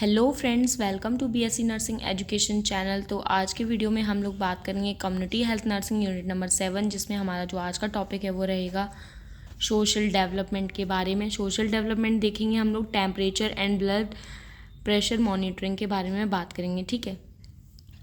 Hello friends, welcome to BSc nursing education channel. तो आज के वीडियो में हम लोग बात करेंगे community health nursing unit number 7, जिसमें हमारा जो आज का टॉपिक है वो रहेगा सोशल डेवलपमेंट के बारे में। सोशल डेवलपमेंट देखेंगे हम लोग, temperature and blood pressure monitoring के बारे में बात करेंगे। ठीक है,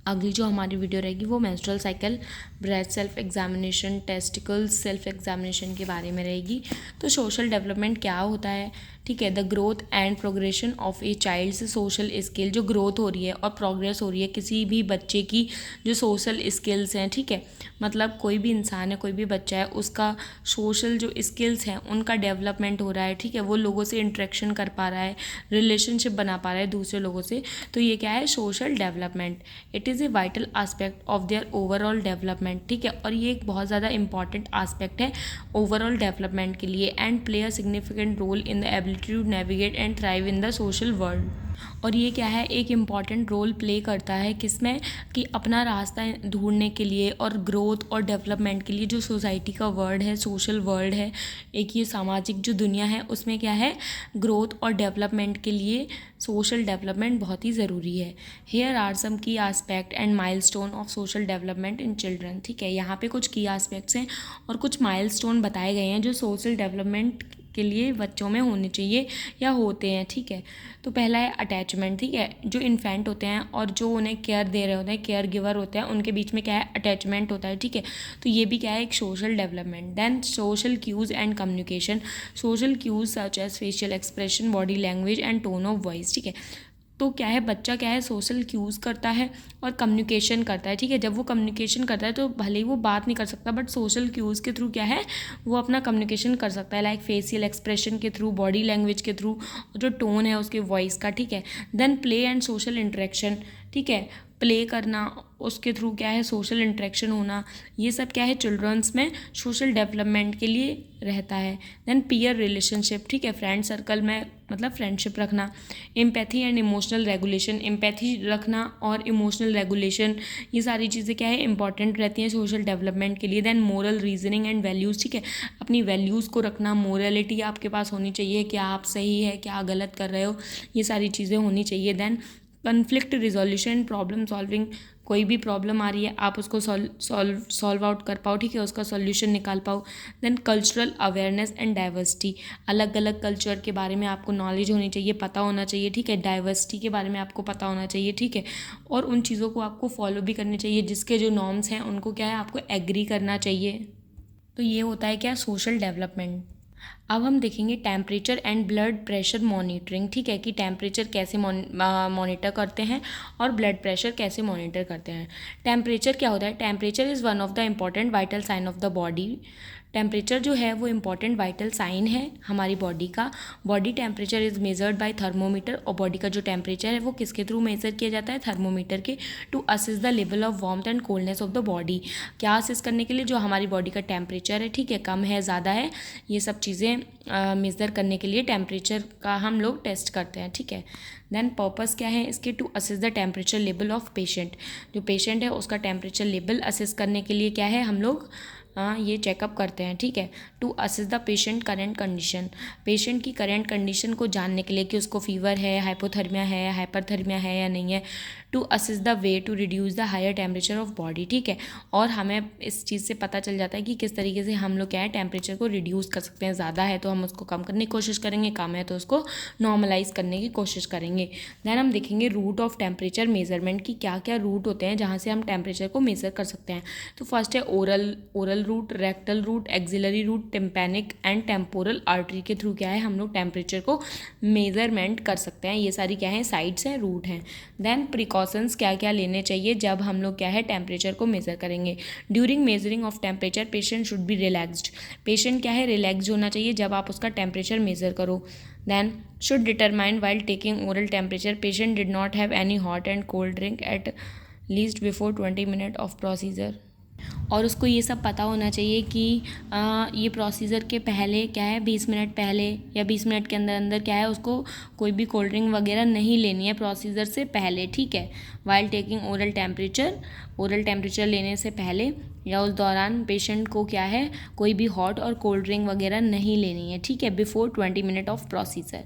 अगली जो हमारी वीडियो रहेगी वो menstrual cycle, breast self examination, testicles self examination के बारे में रहेगी। तो सोशल डेवलपमेंट क्या होता है? ठीक है, the growth and progression of a child's social skill. जो ग्रोथ हो रही है और प्रोग्रेस हो रही है किसी भी बच्चे की जो सोशल स्किल्स हैं। ठीक है, मतलब कोई भी इंसान है, कोई भी बच्चा है, उसका सोशल जो स्किल्स हैं उनका डेवलपमेंट हो रहा है। ठीक है, वो लोगों से इंटरेक्शन कर पा रहा है, रिलेशनशिप बना पा रहा है दूसरे लोगों से। तो ये क्या है? Social development. It is a vital aspect of their overall development. ठीक है, और ये एक बहुत ज़्यादा इंपॉर्टेंट आस्पेक्ट है ओवरऑल डेवलपमेंट के लिए, and play a significant role in the ability to navigate and thrive in the social world. और ये क्या है? एक इम्पॉर्टेंट रोल प्ले करता है किसमें? कि अपना रास्ता ढूंढने के लिए और ग्रोथ और डेवलपमेंट के लिए जो सोसाइटी का वर्ल्ड है, सोशल वर्ल्ड है, एक ये सामाजिक जो दुनिया है, उसमें क्या है? ग्रोथ और डेवलपमेंट के लिए सोशल डेवलपमेंट बहुत ही ज़रूरी है। हेयर आर सम की aspect and milestone of social development in children. ठीक है, यहाँ पे कुछ की आस्पेक्ट्स हैं और कुछ माइलस्टोन बताए गए हैं जो सोशल डेवलपमेंट के लिए बच्चों में होने चाहिए या होते हैं। ठीक है, तो पहला है अटैचमेंट। ठीक है, जो इन्फेंट होते हैं और जो उन्हें केयर दे रहे होते हैं, केयर गिवर होते हैं, उनके बीच में क्या है? अटैचमेंट होता है। ठीक है, तो ये भी क्या है? एक social development. Then social cues and communication. Social cues such as facial expression, body language and tone of voice. ठीक है, तो क्या है? बच्चा क्या है? सोशल क्यूज़ करता है और कम्युनिकेशन करता है। ठीक है, जब वो कम्युनिकेशन करता है तो भले ही वो बात नहीं कर सकता, बट सोशल क्यूज़ के थ्रू क्या है? वो अपना कम्युनिकेशन कर सकता है, लाइक फेशियल एक्सप्रेशन के थ्रू, बॉडी लैंग्वेज के थ्रू, जो टोन है उसके वॉइस का। ठीक है, then play and social interaction. ठीक है, प्ले करना, उसके थ्रू क्या है? सोशल इंटरेक्शन होना। ये सब क्या है? चिल्ड्रंस में सोशल डेवलपमेंट के लिए रहता है। Then peer relationship. ठीक है, फ्रेंड सर्कल में मतलब फ्रेंडशिप रखना। Empathy and emotional regulation. Empathy रखना और इमोशनल रेगुलेशन, ये सारी चीज़ें क्या है? इंपॉर्टेंट रहती हैं सोशल डेवलपमेंट के लिए। Then moral reasoning and values. ठीक है, अपनी वैल्यूज़ को रखना, मोरलिटी आपके पास होनी चाहिए, क्या आप सही है, क्या गलत कर रहे हो, ये सारी चीज़ें होनी चाहिए। Then conflict resolution, problem solving. कोई भी प्रॉब्लम आ रही है, आप उसको सॉल्व आउट कर पाओ। ठीक है, उसका सॉल्यूशन निकाल पाओ। Then cultural awareness and diversity. अलग अलग कल्चर के बारे में आपको नॉलेज होनी चाहिए, पता होना चाहिए। ठीक है, डाइवर्सिटी के बारे में आपको पता होना चाहिए। ठीक है, और उन चीज़ों को आपको फॉलो भी करनी चाहिए, जिसके जो नॉर्म्स हैं उनको क्या है? आपको एग्री करना चाहिए। तो ये होता है क्या? Social development. अब हम देखेंगे temperature and blood pressure monitoring. ठीक है, कि टेम्परेचर कैसे मॉनिटर करते हैं और ब्लड प्रेशर कैसे मॉनिटर करते हैं। टेम्परेचर क्या होता है? Temperature is one of the important vital sign of the body. Temperature जो है वो इम्पॉर्टेंट वाइटल साइन है हमारी बॉडी का। Body temperature is measured by thermometer. और बॉडी का जो टेम्परेचर है वो किसके थ्रू मेजर किया जाता है? थर्मोमीटर के। To assess the level of warmth and coldness of the body. क्या असिस करने के लिए? जो हमारी बॉडी का टेम्परेचर है, ठीक है, कम है, ज़्यादा है, ये सब चीज़ें मेज़र करने के लिए टेम्परेचर का हम लोग टेस्ट करते हैं। ठीक है, देन पर्पस क्या है इसके? To assess the temperature level of patient. जो पेशेंट है उसका टेम्परेचर लेवल असिस करने के लिए क्या है? हम लोग ये चेकअप करते हैं। ठीक है, to assess the patient current condition. Patient की करेंट कंडीशन को जानने के लिए कि उसको फीवर है, हाइपोथर्मिया है, हाइपरथर्मिया है या नहीं है। To assess the way to reduce the higher temperature of body. ठीक है, और हमें इस चीज़ से पता चल जाता है कि किस तरीके से हम लोग क्या है? टेम्परेचर को रिड्यूस कर सकते हैं। ज़्यादा है तो हम उसको कम करने की कोशिश करेंगे, कम है तो उसको नॉर्मलाइज करने की कोशिश करेंगे। दैन हम देखेंगे रूट ऑफ टेम्परेचर मेजरमेंट की क्या क्या रूट होते हैं जहाँ से हम टेम्परेचर को मेज़र कर सकते हैं। तो फर्स्ट है oral route, rectal route, axillary route, tympanic and temporal artery के थ्रू क्या है? हम लोग टेम्परेचर को मेजरमेंट कर सकते हैं। ये सारी क्या है? साइड्स हैं, रूट हैं। देन प्रिकॉशंस क्या क्या लेने चाहिए जब हम लोग क्या है? टेम्परेचर को मेज़र करेंगे। During measuring of temperature patient should be relaxed. Patient क्या है? रिलैक्स्ड होना चाहिए जब आप उसका टेम्परेचर मेज़र करो। Then should determine while taking oral temperature patient did not have any hot and cold drink at least before 20 minutes of procedure. और उसको ये सब पता होना चाहिए कि ये प्रोसीजर के पहले क्या है 20 मिनट पहले या 20 मिनट के अंदर अंदर क्या है उसको कोई भी कोल्ड ड्रिंक वगैरह नहीं लेनी है प्रोसीजर से पहले, ठीक है। वाइल टेकिंग ओरल टेम्परेचर लेने से पहले या उस दौरान पेशेंट को क्या है कोई भी हॉट और कोल्ड ड्रिंक वगैरह नहीं लेनी है, ठीक है, before 20 minute of procedure.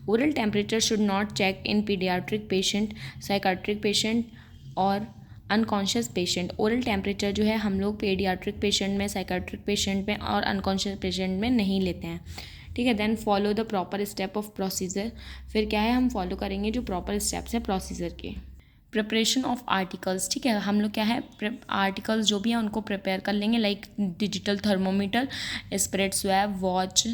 Oral temperature should not check in paediatric patient, psychiatric patient और अनकॉन्शियस पेशेंट। ओरल टेम्परेचर जो है हम लोग पेडियाट्रिक पेशेंट में, साइकाट्रिक पेशेंट में और अनकॉन्शियस पेशेंट में नहीं लेते हैं, ठीक है। Then follow the proper step of procedure. फिर क्या है हम फॉलो करेंगे जो प्रॉपर स्टेप्स हैं प्रोसीजर के। प्रिपरेशन ऑफ आर्टिकल्स, ठीक है, हम लोग क्या है आर्टिकल्स जो भी हैं उनको प्रिपेयर कर लेंगे, like digital thermometer, spirit swab, watch,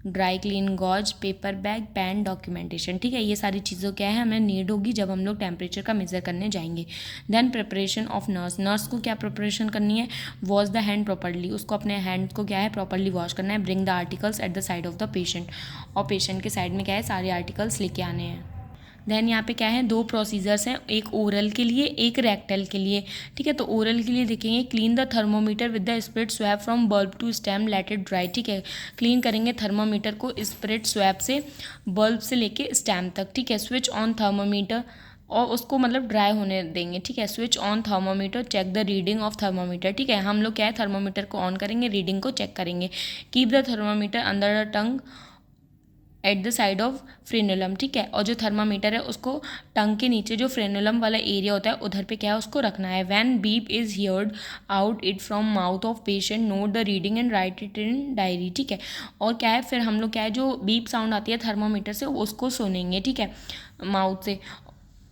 dry clean gauze, paper bag, pen, documentation, ठीक है। ये सारी चीज़ों क्या है हमें नीड होगी जब हम लोग टेम्परेचर का मेज़र करने जाएंगे। देन प्रिपरेशन ऑफ नर्स को क्या प्रिपरेशन करनी है, वॉश द हैंड प्रॉपरली, उसको अपने हैंड को क्या है प्रॉपरली वॉश करना है। Bring the articles at the side of the patient, और पेशेंट के साइड में क्या है सारे आर्टिकल्स लेके आने हैं। देन यहाँ पे क्या है 2 प्रोसीजर्स हैं, एक ओरल के लिए एक रेक्टल के लिए, ठीक है। तो ओरल के लिए देखेंगे clean the thermometer with the spirit swab from bulb to stem, let it dry, ठीक है। क्लीन करेंगे थर्मोमीटर को स्प्रिट स्वैब से बल्ब से लेके स्टेम तक, ठीक है। स्विच ऑन थर्मोमीटर, और उसको मतलब ड्राई होने देंगे, ठीक है। Switch on thermometer, check the reading of thermometer, ठीक है। हम लोग क्या है थर्मोमीटर को ऑन करेंगे, रीडिंग को चेक करेंगे। Keep the thermometer under the tongue at the side of frenulum, ठीक है। और जो थर्मामीटर है उसको टंग के नीचे जो फ्रेनुलम वाला एरिया होता है उधर पे क्या है उसको रखना है। When beep is heard out it from mouth of patient, note the reading and right it in diary, ठीक है। और क्या है फिर हम लोग क्या है जो बीप साउंड आती है थर्मामीटर से उसको सुनेंगे, ठीक है, माउथ से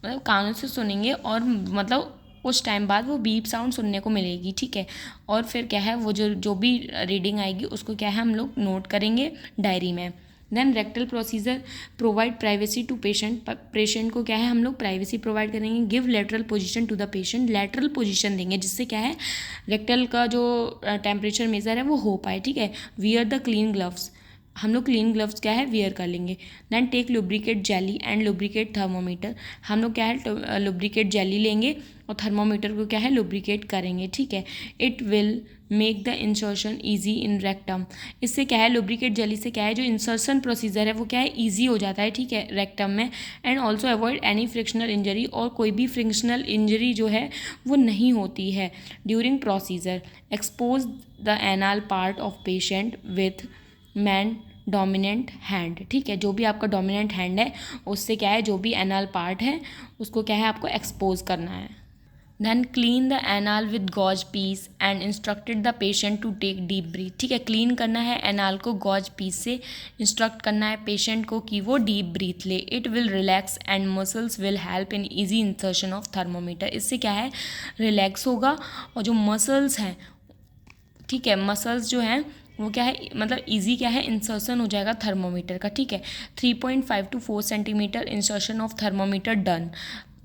मतलब कानों से सुनेंगे, और मतलब कुछ टाइम बाद वो बीप साउंड सुनने को मिलेगी, ठीक है। और फिर क्या है वो जो भी रीडिंग आएगी उसको क्या है हम लोग नोट करेंगे डायरी में। Then rectal procedure, provide privacy to patient, patient को क्या है हम लोग प्राइवेसी प्रोवाइड करेंगे। Give lateral position to the patient, lateral position देंगे जिससे क्या है रेक्टल का जो टेम्परेचर मेजर है वो हो पाए, ठीक है। वियर द क्लीन ग्लव्स, हम लोग क्लीन ग्लव्स क्या है वियर कर लेंगे। Then take lubricate jelly and lubricate thermometer, हम लोग क्या है लुब्रिकेट जेली लेंगे और थर्मोमीटर को क्या है लुब्रिकेट करेंगे, ठीक है। It will make the insertion easy in rectum, इससे क्या है लुब्रिकेट जेली से क्या है जो इंसर्शन प्रोसीजर है वो क्या है ईजी हो जाता है, ठीक है, रेक्टम में। And also avoid any frictional injury, और कोई भी फ्रिक्शनल इंजरी जो है वो नहीं होती है during procedure. Expose the anal part of patient with man dominant hand, ठीक है, जो भी आपका डोमिनेंट हैंड है उससे क्या है जो भी एनाल पार्ट है उसको क्या है आपको एक्सपोज करना है। Then clean the anal with gauze piece and instructed the patient to take deep breath, ठीक है। क्लीन करना है एनाल को गॉज पीस से, इंस्ट्रक्ट करना है पेशेंट को कि वो डीप ब्रीथ ले। It will relax and muscles will help in easy insertion of thermometer, इससे क्या है रिलैक्स होगा और जो मसल्स हैं, ठीक है, मसल्स जो हैं वो क्या है मतलब इजी क्या है इंसर्शन हो जाएगा थर्मोमीटर का, ठीक है। 3.5 to 4 centimetre insertion of thermometer done,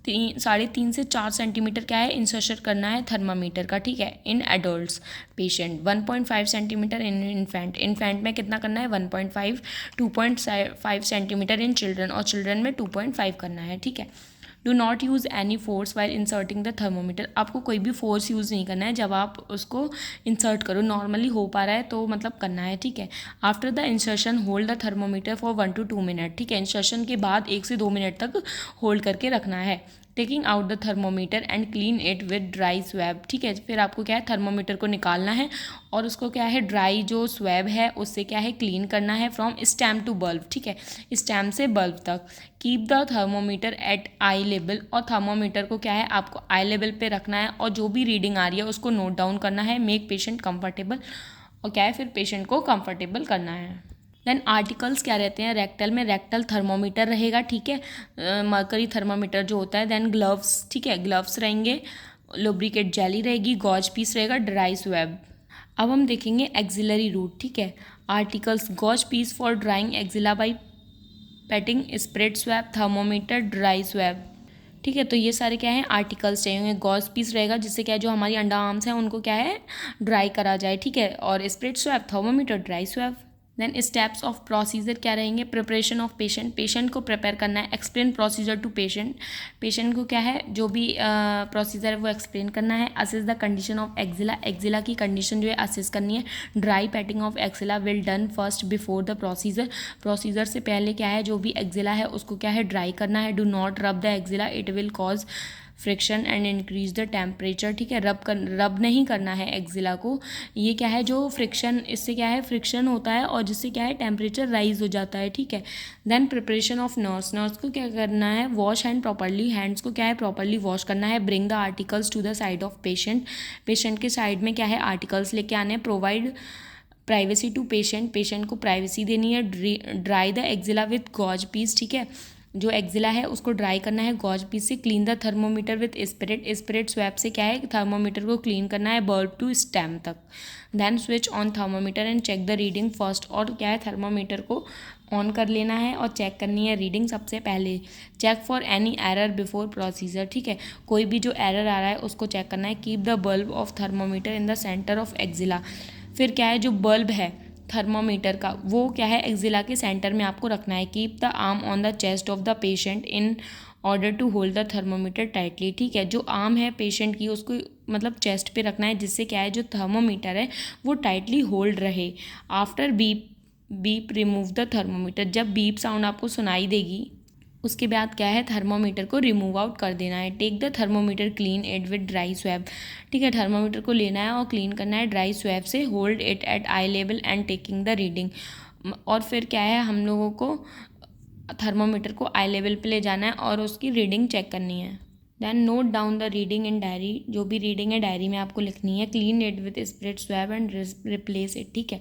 3.5 से 4 सेंटीमीटर क्या है इंसर्शन करना है थर्मामीटर का, ठीक है, in adults patient. 1.5 centimetre in infant में कितना करना है 1.5, 2.5 सेंटीमीटर इन चिल्ड्रन, और चिल्ड्रन में 2.5 करना है, ठीक है। Do not use any force while inserting the thermometer, आपको कोई भी फोर्स यूज़ नहीं करना है जब आप उसको इंसर्ट करो, नॉर्मली हो पा रहा है तो मतलब करना है, ठीक है। After the insertion hold the thermometer for 1 to 2 minute, ठीक है, इंसर्शन के बाद 1 से 2 मिनट तक होल्ड करके रखना है। Taking out the thermometer and clean it with dry swab, ठीक है, फिर आपको क्या है थर्मोमीटर को निकालना है और उसको क्या है ड्राई जो स्वैब है उससे क्या है क्लीन करना है फ्रॉम स्टेम टू बल्ब, ठीक है, स्टेम से बल्ब तक। Keep the thermometer at eye level, और थर्मोमीटर को क्या है आपको आई लेवल पे रखना है और जो भी रीडिंग आ रही है उसको नोट डाउन करना है। मेक पेशेंट कंफर्टेबल, और क्या है फिर पेशेंट को कंफर्टेबल करना है। देन आर्टिकल्स क्या रहते हैं रेक्टल में, रेक्टल थर्मोमीटर रहेगा, ठीक है, मर्करी थर्मोमीटर जो होता है। देन ग्लव्स, ठीक है, ग्लव्स रहेंगे, लुब्रिकेट जेली रहेगी, गॉज पीस रहेगा, ड्राई स्वैब। अब हम देखेंगे एक्सिलरी रूट, ठीक है, articles gauze piece for drying axilla by patting, spirit swab, thermometer, dry swab, ठीक है। तो ये सारे क्या है आर्टिकल्स चाहिए होंगे। गॉज पीस रहेगा जिससे क्या है जो हमारी अंडर आर्म्स हैं उनको क्या है ड्राई करा जाए, ठीक है, और spirit swab, thermometer, dry swab. Then steps of procedure क्या रहेंगे, प्रिपरेशन ऑफ पेशेंट, पेशेंट को प्रिपेयर करना है, explain procedure to patient, patient को क्या है जो भी प्रोसीजर है वो एक्सप्लेन करना है, assess the condition of axilla, axilla की कंडीशन जो है असेस करनी है, dry patting of axilla will done first before the procedure, procedure से पहले क्या है जो भी एक्जिला है उसको क्या है ड्राई करना है, डू नॉट रब the axilla, it will cause friction and increase the temperature, ठीक है, रब नहीं करना है एक्जिला को, ये क्या है जो फ्रिक्शन, इससे क्या है फ्रिक्शन होता है और जिससे क्या है टेम्परेचर राइज हो जाता है, ठीक है। Then preparation of nurse, nurse को क्या करना है, वॉश हैंड प्रॉपरली, हैंड्स को क्या है प्रॉपरली वॉश करना है, bring the articles to the side of patient, patient के साइड में क्या है आर्टिकल्स लेके आने हैं, provide privacy to patient, patient को प्राइवेसी देनी है, dry the axilla with gauze piece, ठीक है, जो एक्जिला है उसको ड्राई करना है गॉज पीस से, clean the thermometer with spirit, spirit swab से क्या है थर्मोमीटर को क्लीन करना है बल्ब टू स्टेम तक, then switch on thermometer and check the reading first, और क्या है थर्मोमीटर को ऑन कर लेना है और चेक करनी है रीडिंग सबसे पहले, check for any error before procedure, ठीक है, कोई भी जो एरर आ रहा है उसको चेक करना है, keep the bulb of thermometer in the centre of axilla, फिर क्या है जो बल्ब है थर्मोमीटर का वो क्या है एक्जिला के सेंटर में आपको रखना है, keep the arm on the chest of the patient in order to hold the thermometer tightly, ठीक है, जो आर्म है पेशेंट की उसको मतलब चेस्ट पे रखना है जिससे क्या है जो थर्मोमीटर है वो टाइटली होल्ड रहे, after beep beep remove the thermometer, जब बीप साउंड आपको सुनाई देगी उसके बाद क्या है थर्मोमीटर को रिमूव आउट कर देना है, take the thermometer clean it with dry swab, ठीक है, थर्मोमीटर को लेना है और क्लीन करना है ड्राई स्वैब से, hold it at eye level and taking the reading, और फिर क्या है हम लोगों को थर्मोमीटर को आई लेवल पे ले जाना है और उसकी रीडिंग चेक करनी है, then note down the reading in diary, जो भी रीडिंग है डायरी में आपको लिखनी है, clean it with spirit swab and replace it, ठीक है,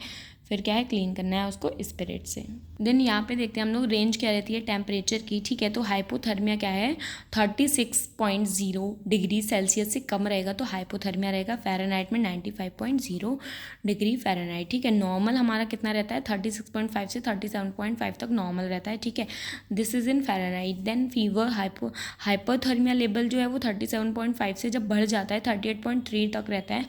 फिर क्या है क्लीन करना है उसको स्पिरिट से। देन यहाँ पे देखते हैं हम लोग रेंज क्या रहती है टेम्परेचर की, ठीक है, तो हाइपोथर्मिया क्या है 36.0 डिग्री सेल्सियस से कम रहेगा तो हाइपोथर्मिया रहेगा, फ़ारेनहाइट में 95.0 डिग्री फ़ारेनहाइट, ठीक है, नॉर्मल हमारा कितना रहता है 36.5 से 37.5 तक नॉर्मल रहता है, ठीक है, this is in Fahrenheit. Then fever hypothermia level जो है वो 37.5 से जब बढ़ जाता है 38.3 तक रहता है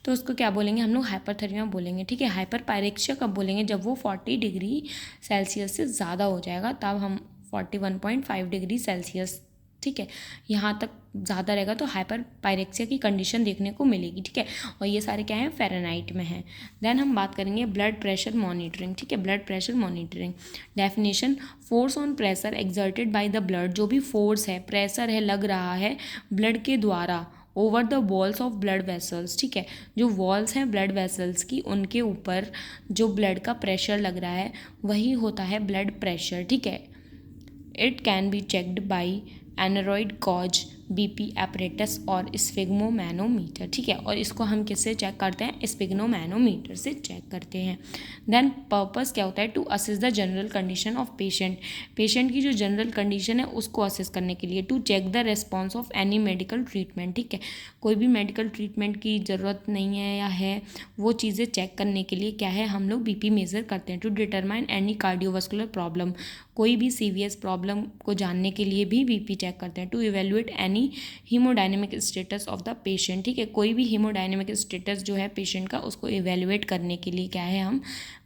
तो उसको क्या बोलेंगे हम लोग हाइपरथर्मिया बोलेंगे, ठीक है, हाइपर पायरेक्सिया कब बोलेंगे जब वो 40 डिग्री सेल्सियस से ज़्यादा हो जाएगा तब हम 41.5 डिग्री सेल्सियस, ठीक है, यहाँ तक ज़्यादा रहेगा तो हाइपर पायरेक्सिया की कंडीशन देखने को मिलेगी, ठीक है, और ये सारे क्या हैं फ़ारेनहाइट में हैं। देन हम बात करेंगे ब्लड प्रेशर मॉनिटरिंग, ठीक है, blood pressure monitoring definition, force on pressure exerted by the blood, जो भी फोर्स है प्रेशर है लग रहा है ब्लड के द्वारा over the walls of blood vessels, ठीक है, जो वॉल्स हैं ब्लड वेसल्स की उनके ऊपर जो ब्लड का प्रेशर लग रहा है वही होता है ब्लड प्रेशर, ठीक है, it can be checked by aneroid gauge BP apparatus और स्फिग्मोमैनोमीटर, ठीक है, और इसको हम किससे चेक करते हैं स्फिग्मोमैनोमीटर से चेक करते हैं। देन पर्पस क्या होता है to assess the general condition of patient, patient की जो जनरल कंडीशन है उसको असेस करने के लिए, to check the response of any medical treatment, ठीक है, कोई भी मेडिकल ट्रीटमेंट की ज़रूरत नहीं है या है वो चीज़ें चेक करने के लिए क्या है हम लोग बीपी मेज़र करते हैं, to determine any cardiovascular problem, कोई भी सीवियस प्रॉब्लम को जानने के लिए भी बीपी चेक करते हैं, to evaluate any haemodynamic status of the patient, ठीक है, कोई भी हीमोडायनेमिक स्टेटस जो है पेशेंट का उसको इवेल्युएट करने के लिए क्या है हम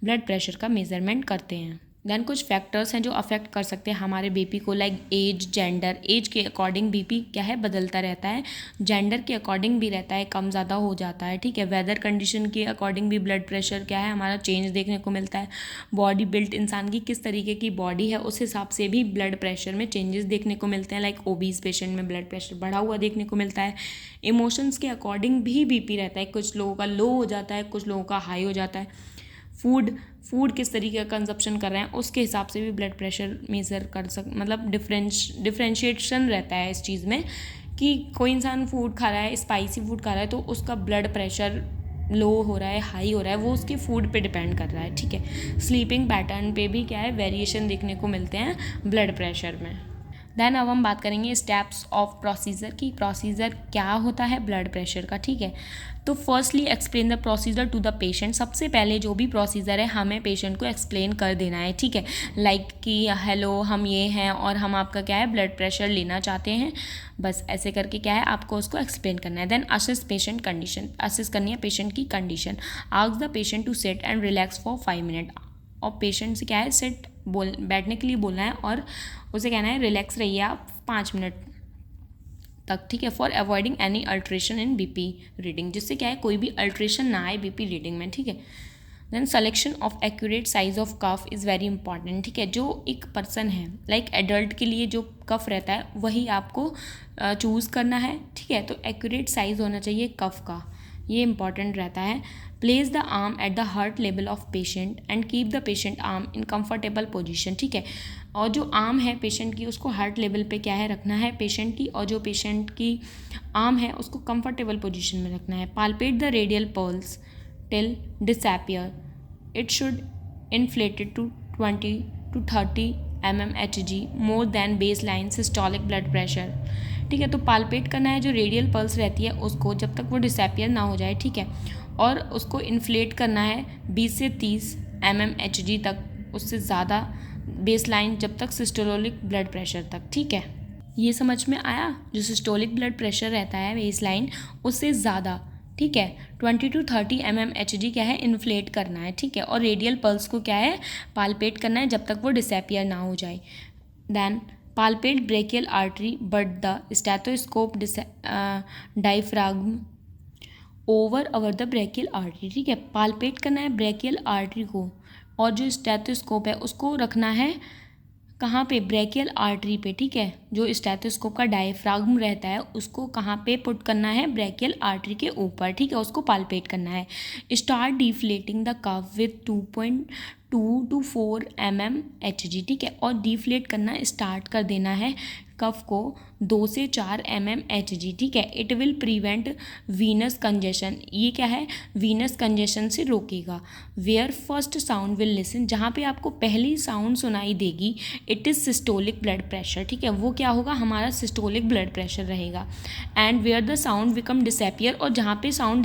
ब्लड प्रेशर का मेजरमेंट करते हैं। देन कुछ फैक्टर्स हैं जो अफेक्ट कर सकते हैं हमारे बीपी को, लाइक एज, जेंडर, एज के अकॉर्डिंग बीपी क्या है बदलता रहता है, जेंडर के अकॉर्डिंग भी रहता है कम ज़्यादा हो जाता है, ठीक है, वेदर कंडीशन के अकॉर्डिंग भी ब्लड प्रेशर क्या है हमारा चेंज देखने को मिलता है, बॉडी बिल्ट इंसान की किस तरीके की बॉडी है उस हिसाब से भी ब्लड प्रेशर में चेंजेस देखने को मिलते हैं, लाइक ओबीज पेशेंट में ब्लड प्रेशर बढ़ा हुआ देखने को मिलता है, इमोशंस के अकॉर्डिंग भी बीपी रहता है, कुछ लोगों का लो हो जाता है कुछ लोगों का हाई हो जाता है, फूड किस तरीके का कंजप्शन कर रहे हैं उसके हिसाब से भी ब्लड प्रेशर मेज़र कर मतलब डिफ्रेंशिएशन रहता है इस चीज़ में कि कोई इंसान फूड खा रहा है स्पाइसी फूड खा रहा है तो उसका ब्लड प्रेशर लो हो रहा है हाई हो रहा है वो उसके फूड पे डिपेंड कर रहा है, ठीक है, स्लीपिंग पैटर्न पे भी क्या है वेरिएशन देखने को मिलते हैं ब्लड प्रेशर में। देन अब हम बात करेंगे स्टेप्स ऑफ प्रोसीजर की, प्रोसीजर क्या होता है ब्लड प्रेशर का, ठीक है, तो firstly explain the procedure to the patient, सबसे पहले जो भी प्रोसीजर है हमें पेशेंट को एक्सप्लेन कर देना है, ठीक है, लाइक कि हेलो हम ये हैं और हम आपका क्या है ब्लड प्रेशर लेना चाहते हैं, बस ऐसे करके क्या है आपको उसको एक्सप्लेन करना है। Then assess patient condition, assess करनी है पेशेंट की condition, ask the patient to sit and relax for 5 minute, और पेशेंट से क्या है सिट बैठने के लिए बोलना है और उसे कहना है रिलैक्स रहिए आप 5 मिनट तक, ठीक है, for avoiding any alteration in BP reading, जिससे क्या है कोई भी अल्ट्रेशन ना आए बीपी रीडिंग में, ठीक है। Then selection of accurate size of cuff is very important, ठीक है। जो एक पर्सन है लाइक एडल्ट के लिए जो कफ रहता है वही आपको चूज़ करना है, ठीक है। तो एक्यूरेट साइज होना चाहिए कफ का, ये इंपॉर्टेंट रहता है। Place the arm at the heart level of patient and keep the patient arm in comfortable position, ठीक है। और जो आर्म है पेशेंट की उसको हार्ट लेवल पे क्या है रखना है पेशेंट की, और जो पेशेंट की आर्म है उसको कंफर्टेबल पोजीशन में रखना है। Palpate the radial pulse till disappear, it should inflated to 20 to 30 mmHg more than base line systolic blood pressure, ठीक है। तो पालपेट करना है जो रेडियल पल्स रहती है उसको जब तक वो डिसएपियर ना हो जाए, ठीक है, और उसको इन्फ्लेट करना है 20 से 30 mmHg तक, उससे ज़्यादा बेस लाइन जब तक सिस्टोलिक ब्लड प्रेशर तक, ठीक है। ये समझ में आया, जो सिस्टोलिक ब्लड प्रेशर रहता है बेस लाइन उससे ज़्यादा, ठीक है, 20 to 30 mmHg क्या है इन्फ्लेट करना है, ठीक है, और रेडियल पल्स को क्या है पालपेट करना है जब तक वो डिसएपियर ना हो जाए। Then palpate brachial artery but the stethoscope diaphragm over the brachial artery, ठीक है। पालपेट करना है ब्रेकियल आर्टरी को, और जो स्टेथोस्कोप है उसको रखना है कहाँ पे, ब्रेकियल आर्टरी पे, ठीक है। जो स्टेथोस्कोप का डायफ्राग्म रहता है उसको कहाँ पे पुट करना है, ब्रेकियल आर्टरी के ऊपर, ठीक है, उसको पालपेट करना है। Start deflating the cuff with 2.2 to 4 mmHg, ठीक है, और डिफ्लेट करना स्टार्ट कर देना है कफ को 2 से 4 mmHg, ठीक है। It will prevent venous congestion, ये क्या है वीनस कंजेशन से रोकेगा। Where first sound will listen, जहाँ पे आपको पहली साउंड सुनाई देगी it is systolic blood pressure, ठीक है, वो क्या होगा हमारा सिस्टोलिक ब्लड प्रेशर रहेगा। And where the sound become disappear, और जहाँ पे साउंड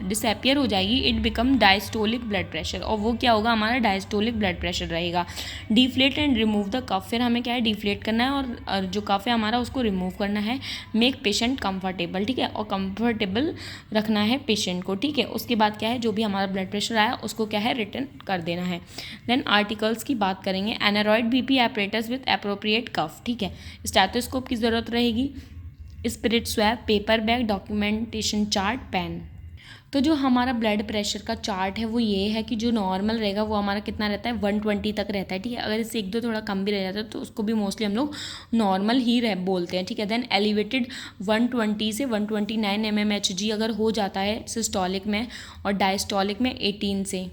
डिसएपियर हो जाएगी it become diastolic blood pressure, और वो क्या होगा हमारा डायस्टोलिक ब्लड प्रेशर रहेगा। डिफ्लेट एंड रिमूव द कफ, फिर हमें क्या है डिफ्लेट करना है और जो कफ है हमारा उसको रिमूव करना है। मेक पेशेंट कंफर्टेबल, ठीक है, और कंफर्टेबल रखना है पेशेंट को, ठीक है। उसके बाद क्या है जो भी हमारा ब्लड प्रेशर आया उसको क्या है रिटर्न कर देना है। देन आर्टिकल्स की बात करेंगे। Aneroid BP apparatus with appropriate cuff, ठीक है, स्टेथोस्कोप की ज़रूरत रहेगी, spirit swab, paper bag, documentation chart, pen. तो जो हमारा ब्लड प्रेशर का चार्ट है वो ये है कि जो नॉर्मल रहेगा वो हमारा कितना रहता है 120 तक रहता है, ठीक है। अगर इससे 1-2 थोड़ा कम भी रह जाता है तो उसको भी मोस्टली हम लोग नॉर्मल ही बोलते हैं, ठीक है। देन एलिवेटेड 120 से 129 mmHg अगर हो जाता है सिस्टोलिक में, और डायस्टोलिक में 18 से,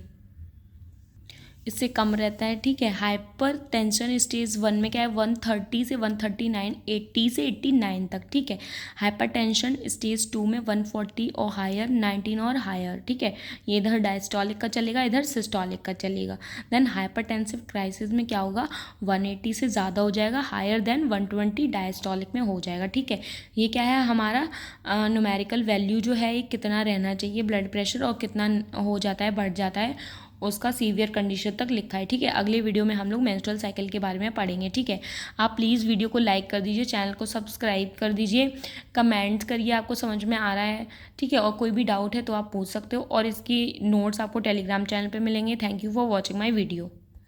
इससे कम रहता है, ठीक है। हाइपर टेंशन स्टेज 1 में क्या है 130 से 139, 80 से 89 तक, ठीक है। हाइपर टेंशन स्टेज 2 में 140 और हायर, 19 और हायर, ठीक है। ये इधर डायस्टोलिक का चलेगा, इधर सिस्टोलिक का चलेगा। देन हाइपर टेंसिव क्राइसिस में क्या होगा 180 से ज़्यादा हो जाएगा, हायर देन 120 डायस्टोलिक में हो जाएगा, ठीक है। ये क्या है हमारा न्यूमेरिकल वैल्यू जो है ये कितना रहना चाहिए ब्लड प्रेशर, और कितना हो जाता है बढ़ जाता है उसका सीवियर कंडीशन तक लिखा है, ठीक है। अगले वीडियो में हम लोग मेंस्ट्रुअल साइकिल के बारे में पढ़ेंगे, ठीक है। आप प्लीज़ वीडियो को लाइक कर दीजिए, चैनल को सब्सक्राइब कर दीजिए, कमेंट्स करिए आपको समझ में आ रहा है, ठीक है। और कोई भी डाउट है तो आप पूछ सकते हो, और इसकी नोट्स आपको टेलीग्राम चैनल पे मिलेंगे। Thank you for watching my video.